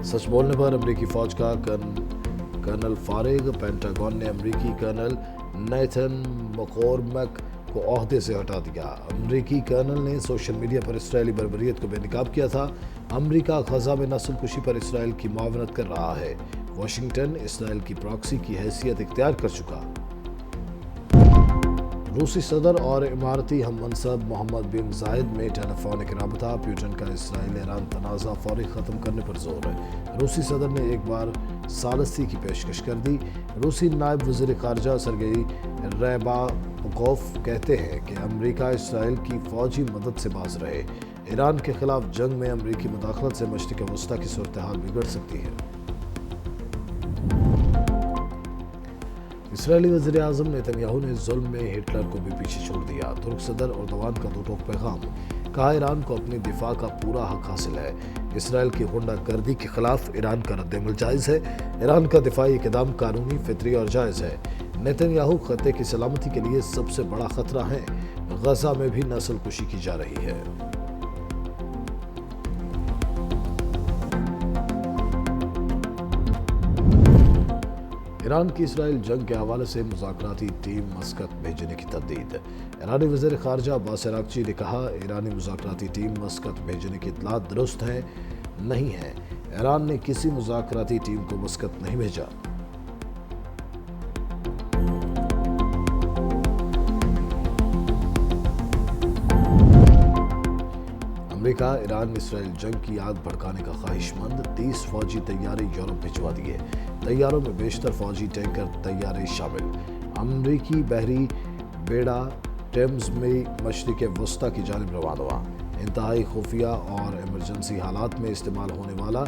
सच बोलने पर अमेरिकी फौज का कर्नल फारिग, पेंटागन ने अमेरिकी कर्नल नेथन मकॉर्मिक को ओहदे से हटा दिया। अमेरिकी कर्नल ने सोशल मीडिया पर इसराइली बर्बरियत को बेनकाब किया था। अमेरिका गजा में नस्लकुशी पर इसराइल की मुआवनत कर रहा है। वाशिंगटन इसराइल की प्रॉक्सी की हैसियत इख्तियार कर चुका। रूसी सदर और इमारती हम मनसब मोहम्मद बिन जायद में टेलीफोनिक राबता। पुतिन का इसराइल ईरान तनाज़ा फौरी ख़त्म करने पर जोर है। रूसी सदर ने एक बार सालसी की पेशकश कर दी। रूसी नायब वज़ीर ख़ारजा सरगेई रैबाकोफ कहते हैं कि अमेरिका इसराइल की फ़ौजी मदद से बाज रहे। ईरान के खिलाफ जंग में अमेरिकी मुदाखलत से मशरिक़ वस्ता की सूरत हाल बिगड़ सकती है। इसराइली वज़ीर आज़म नेतन्याहू ने जुल्म में हिटलर को भी पीछे छोड़ दिया। तुर्क सदर एर्दोगान का दो टोक पैगाम, कहा ईरान को अपनी दिफा का पूरा हक हासिल है। इसराइल की गुंडागर्दी के खिलाफ ईरान का रद्दअमल जायज़ है। ईरान का दिफाई इक़दाम कानूनी, फितरी और जायज़ है। नेतन्याहू खत्ते की सलामती के लिए सबसे बड़ा खतरा है। गजा में भी नस्लकुशी की जा रही है। ईरान की इसराइल जंग के हवाले से मुज़ाकराती टीम मस्कत भेजने की तरदीद। ईरानी वज़ीर ख़ारजा अब्बास अराग़ची ने कहा, ईरानी मुज़ाकराती टीम मस्कत भेजने की इत्तलात दुरुस्त है नहीं है। ईरान ने किसी मुज़ाकराती टीम को मस्कत नहीं भेजा। अमेरिका ईरान इसराइल जंग की आग भड़काने का ख्वाहिशमंद। 30 फौजी तैयारे यूरोप भिजवा दिए। तैयारों में बेशतर फौजी टैंकर तैयारे शामिल। अमरीकी बहरी बेड़ा टेम्स में मशरिक़ वस्ता की जानिब रवाना हुआ। इंतहाई खुफिया और इमरजेंसी हालात में इस्तेमाल होने वाला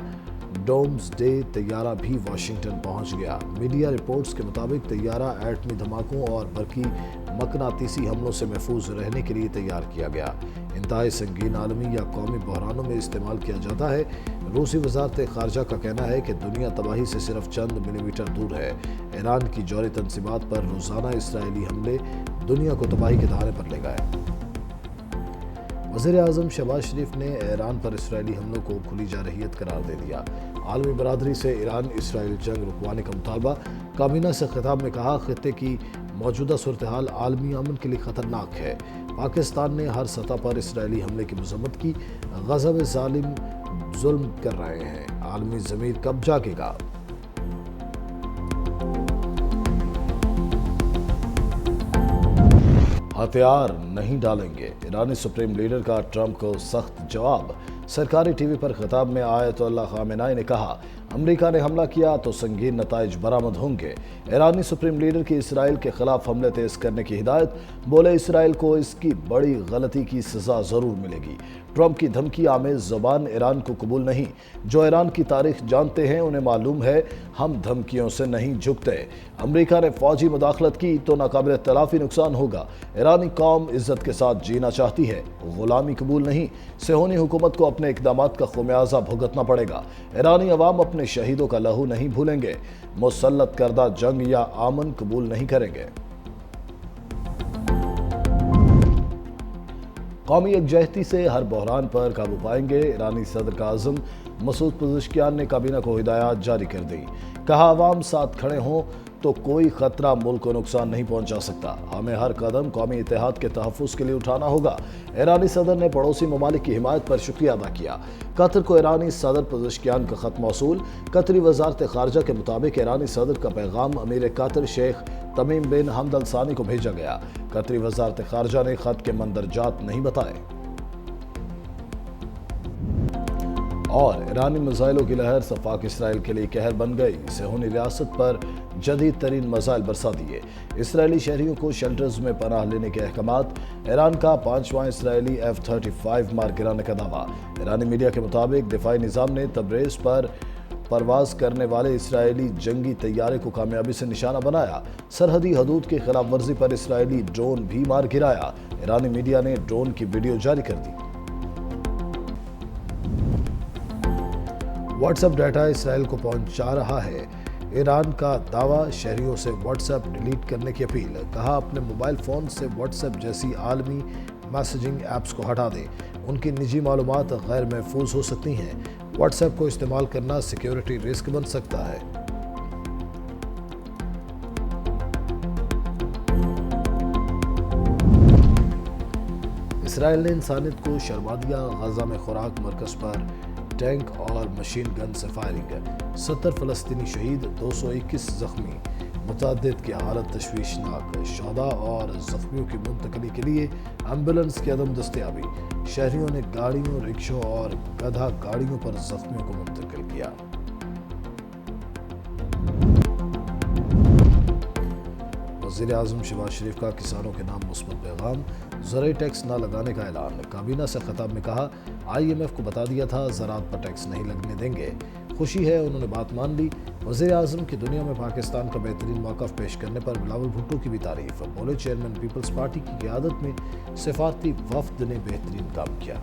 डोम्सडे तैयारा भी वाशिंगटन पहुंच गया। मीडिया रिपोर्ट्स के मुताबिक तैयारा एटमी धमाकों और बरकी मकनातीसी हमलों से महफूज रहने के लिए तैयार किया गया। इंतहाई संगीन आलमी या कौमी बहरानों में इस्तेमाल किया जाता है। रूसी वज़ारत ख़ारजा का कहना है कि दुनिया तबाही से सिर्फ चंद मिलीमीटर दूर है। ईरान की जौहरी तनसीबात पर रोज़ाना इसराइली हमले दुनिया को तबाही के दहाने पर ले गए। वज़ीर आज़म शहबाज शरीफ ने ईरान पर इसराइली हमलों को खुली जारहियत करार दे दिया। आलमी बरादरी से ईरान इसराइल जंग रुकवाने का मुतालबा। काबीना से खिताब में कहा, खित्ते की मौजूदा सूरत हाल आलमी अमन के लिए ख़तरनाक है। पाकिस्तान ने हर सतह पर इसराइली हमले की मज़म्मत की। गज़ा में ज़ालिम जुल्म कर रहे हैं। आलमी ज़मीर कब जागेगा? हथियार नहीं डालेंगे, ईरानी सुप्रीम लीडर का ट्रंप को सख्त जवाब। सरकारी टीवी पर खिताब में आयतुल्लाह खामेनाई ने कहा, अमेरिका ने हमला किया तो संगीन नताइज बरामद होंगे। ईरानी सुप्रीम लीडर की इसराइल के खिलाफ हमले तेज करने की हिदायत। बोले, इसराइल को इसकी बड़ी गलती की सजा जरूर मिलेगी। ट्रंप की धमकी आमेज ज़बान ईरान को कबूल नहीं। जो ईरान की तारीख जानते हैं उन्हें मालूम है हम धमकियों से नहीं झुकते। अमेरिका ने फौजी मुदाखलत की तो नाकाबिल तलाफी नुकसान होगा। ईरानी कौम इज्जत के साथ जीना चाहती है, गुलामी कबूल नहीं। सेहोनी हुकूमत को अपने इक़दामात का खुमियाजा भुगतना पड़ेगा। ईरानी अवाम अपने शहीदों का लहू नहीं भूलेंगे। मुसल्लत करदा जंग या आमन कबूल नहीं करेंगे। कौमी यकजहती से हर बहरान पर काबू पाएंगे। ईरानी सदर का आज़म मसूद पज़ेश्कियान ने काबीना को हिदायत जारी कर दी। कहा, अवाम साथ खड़े हों तो कोई खतरा मुल्क को नुकसान नहीं पहुंचा सकता। हमें हर कदम कौमी इत्तेहाद के तहफ़्फ़ुज़ के लिए उठाना होगा। ईरानी सदर ने पड़ोसी ममालिक की हिमायत पर शुक्रिया अदा किया। कतर को ईरानी सदर पज़ेश्कियान का ख़त मौसूल। कतरी वज़ारत ख़ारजा के मुताबिक ईरानी सदर का पैगाम अमीर कतर शेख तमीम बिन हमद अल सानी को भेजा गया। कतरी वज़ारत ख़ारजा ने ख़त के मंदरजात नहीं बताए। और ईरानी मिसाइलों की लहर सफाक इसराइल के लिए कहर बन गई। सेहोनी रियासत पर जदीद तरीन मिसाइल बरसा दिए। इसराइली शहरियों को शेल्टर्स में पनाह लेने के अहकामात। ईरान का 5वां इसराइली F-35 मार गिराने का दावा। ईरानी मीडिया के मुताबिक दिफाई निज़ाम ने तब्रेज़ पर परवाज करने वाले इसराइली जंगी तैयारे को कामयाबी से निशाना बनाया। सरहदी हदूद की खिलाफ वर्जी पर इसराइली ड्रोन भी मार गिराया। ईरानी मीडिया ने ड्रोन की वीडियो जारी कर दी। व्हाट्सएप डाटा इसराइल को पहुंचा रहा है। ईरान का दावा, शहरियों से व्हाट्सएप डिलीट करने की अपील। कहा, अपने मोबाइल फ़ोन से व्हाट्सएप जैसी आलमी मैसेजिंग ऐप्स को हटा दें। उनकी निजी मालूमात गैर महफूज हो सकती हैं। व्हाट्सएप को इस्तेमाल करना सिक्योरिटी रिस्क बन सकता है। इसराइल ने इंसानियत को शर्मा दिया, गजा में खुराक मरकज पर टैंक और मशीन गन से फायरिंग, 70 फलस्तीनी शहीद, 221 जख्मी, मुतअद्दिद की हालत तशवीशनाक, शहदा और जख्मियों की मुंतकली के लिए एम्बुलेंस की अदम दस्तयाबी, शहरियों ने गाड़ियों, रिक्शों और गधा गाड़ियों पर जख्मियों को मुंतकिल किया। वज़ीर आज़म शहबाज शरीफ का किसानों के नाम मुस्बत पैगाम, ज़राई टैक्स न लगाने का ऐलान, काबीना से खिताब में कहा IMF को बता दिया था ज़राअत पर टैक्स नहीं लगने देंगे, खुशी है उन्होंने बात मान ली। वज़ीर आज़म की दुनिया में पाकिस्तान का बेहतरीन मौक़िफ़ पेश करने पर बिलावल भुट्टो की भी तारीफ, बोले चेयरमैन पीपल्स पार्टी की क़यादत में सिफारती वफ़द ने बेहतरीन काम किया।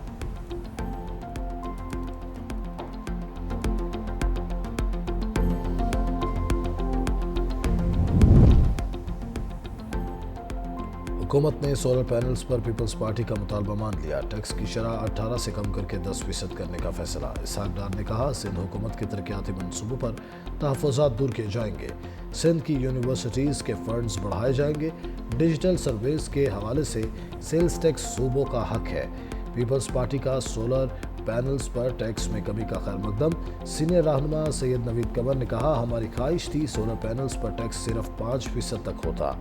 हुकूमत ने सोलर पैनल्स पर पीपल्स पार्टी का मुतालबा मान लिया, टैक्स की शरह 18 से कम करके 10% करने का फैसला। इसहाक डार ने कहा सिंध हुकूमत के तरक्याती मनसूबों पर तहफ़्फ़ुज़ात दूर किए जाएंगे, सिंध की यूनिवर्सिटीज़ के फंड्स बढ़ाए जाएंगे, डिजिटल सर्विस के हवाले से सेल्स टैक्स सूबों का हक है। पीपल्स पार्टी का सोलर पैनल्स पर टैक्स में कमी का खैर मकदम, सीनियर रहनुमा सैयद नवीद कमर ने कहा हमारी ख्वाहिश थी सोलर पैनल्स पर टैक्स सिर्फ 5% तक होता,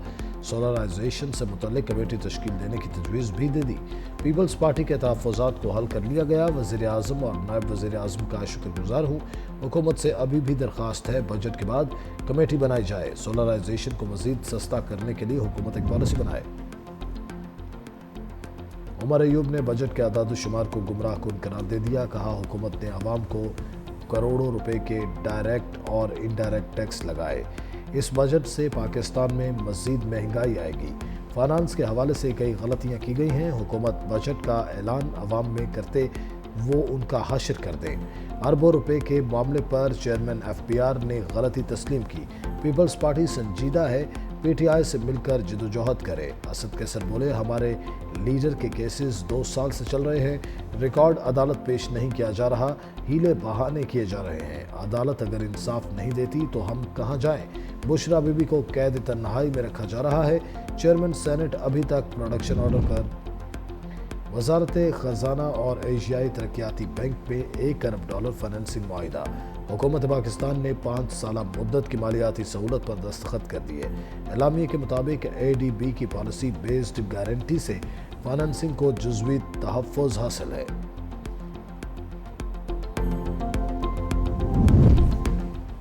सोलराइजेशन से मुतल्लिक कमेटी तश्कील देने की तजवीज़ भी दे दी। पीपल्स पार्टी के तहफ़्फ़ुज़ात को हल कर लिया गया, वज़ीर आज़म और नायब वज़ीर आज़म का शुक्रगुज़ार हूँ। हुकूमत से अभी भी दरख्वास्त है बजट के बाद कमेटी बनाई जाए, सोलराइजेशन को मज़ीद सस्ता करने के लिए हुकूमत एक पॉलिसी बनाए। उमर अयूब ने बजट के अदाद शुमार को गुमराह कुन करार दे दिया, कहा हुकूमत ने आवाम को करोड़ों रुपए के डायरेक्ट और इनडायरेक्ट टैक्स लगाए, इस बजट से पाकिस्तान में मज़ीद महंगाई आएगी, फाइनेंस के हवाले से कई गलतियां की गई हैं, हुकूमत बजट का ऐलान अवाम में करते वो उनका हश्र कर दें, अरबों रुपए के मामले पर चेयरमैन FPR ने गलती तस्लीम की, पीपल्स पार्टी संजीदा है, PTI से मिलकर जदोजहद करे। असद कैसर बोले हमारे लीडर के केसेस 2 साल से चल रहे हैं, रिकॉर्ड अदालत पेश नहीं किया जा रहा, हीले बहाने किए जा रहे हैं, अदालत अगर इंसाफ नहीं देती तो हम कहाँ जाएं। बुशरा बीबी को कैद तन्हाई में रखा जा रहा है, चेयरमैन सेनेट अभी तक प्रोडक्शन ऑर्डर पर। वजारत खजाना और एशियाई तरक्याती बैंक में $1 अरब फाइनेंसिंग मुआहिदा, हुकूमत पाकिस्तान ने 5 साल मुद्दत की मालियाती सहूलत पर दस्तखत कर दिए। एलामिये के मुताबिक ADB की पॉलिसी बेस्ड गारंटी से फाइनेंसिंग को जुज़वी तहफ़्फ़ुज़ हासिल है।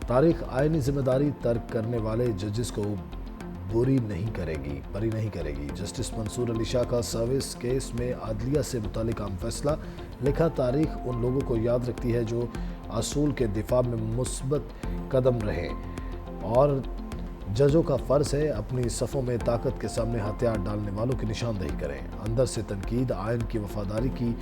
तारीख आईनी जिम्मेदारी तर्क करने वाले जजेस को बरी नहीं करेगी। जस्टिस मंसूर अली शाह का सर्विस केस में अदलिया से मुतालिक अहम फैसला, लिखा तारीख उन लोगों को याद रखती है जो असूल के दिफा में मुस्बत कदम रहे और जजों का फ़र्ज़ है अपनी सफ़ों में ताकत के सामने हथियार डालने वालों की निशानदेही करें। अंदर से तनकीद आयन की वफादारी की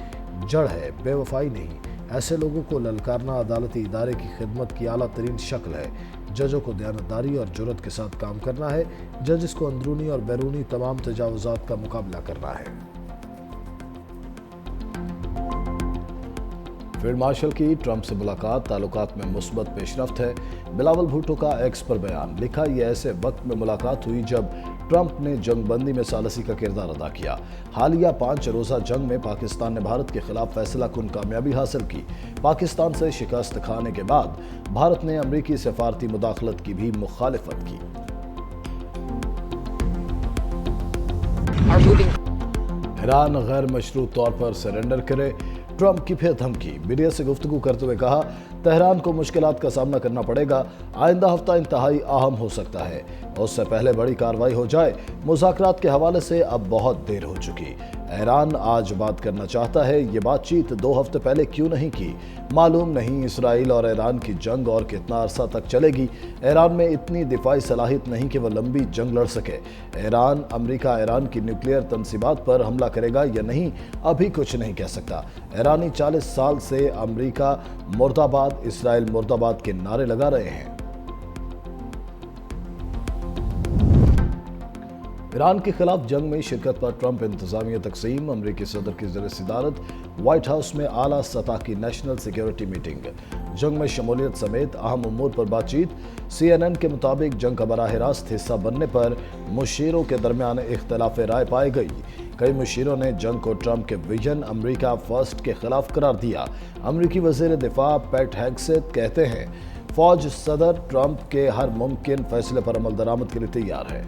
जड़ है, बेवफाई नहीं। ऐसे लोगों को ललकारना अदालती इदारे की खिदमत की आला तरीन शक्ल है। जजों को दयानतदारी और जुर्रत के साथ काम करना है, जजिस को अंदरूनी और बैरूनी तमाम तजावुज़ात का मुकाबला करना है। फील्ड मार्शल की ट्रंप से मुलाकात, ताल्लुकात में मुस्बत पेशरफ्त है, बिलावल भुट्टो का एक्स पर बयान, लिखा यह ऐसे वक्त में मुलाकात हुई जब ट्रंप ने जंगबंदी में सालसी का किरदार अदा किया। हालिया 5 रोज़ा जंग में पाकिस्तान ने भारत के खिलाफ फैसला कुन कामयाबी हासिल की। पाकिस्तान से शिकस्त खाने के बाद भारत ने अमरीकी सफारती मुदाखलत की भी मुखालिफत की। ईरान गैर मशरूत तौर पर सरेंडर करे, ट्रंप की फिर धमकी, मीडिया से गुफ्तगू करते हुए कहा तेहरान को मुश्किलात का सामना करना पड़ेगा, आइंदा हफ्ता इंतहाई अहम हो सकता है, उससे पहले बड़ी कार्रवाई हो जाए, मुज़ाकरात के हवाले से अब बहुत देर हो चुकी। ईरान आज बात करना चाहता है, ये बातचीत 2 हफ्ते पहले क्यों नहीं की, मालूम नहीं इसराइल और ईरान की जंग और कितना अरसा तक चलेगी। ईरान में इतनी दिफाई सलाहियत नहीं कि वह लंबी जंग लड़ सके। अमेरिका ईरान की न्यूक्लियर तनसीबात पर हमला करेगा या नहीं, अभी कुछ नहीं कह सकता। ईरानी 40 साल से अमेरिका मुर्दाबाद, इसराइल मुर्दाबाद के नारे लगा रहे हैं। ایران کے خلاف جنگ میں شرکت پر ٹرمپ انتظامیہ تقسیم، امریکی صدر کی زیر صدارت وائٹ ہاؤس میں اعلیٰ سطح کی نیشنل سیکیورٹی میٹنگ، جنگ میں شمولیت سمیت اہم امور پر بات چیت۔ CNN کے مطابق جنگ کا براہ راست حصہ بننے پر مشیروں کے درمیان اختلاف رائے پائی گئی۔ کئی مشیروں نے جنگ کو ٹرمپ کے ویژن امریکہ فرسٹ کے خلاف قرار دیا۔ امریکی وزیر دفاع پیٹ ہیگسیت کہتے ہیں، فوج صدر ٹرمپ کے ہر ممکن فیصلے پر عمل درآمد کے لیے تیار ہے۔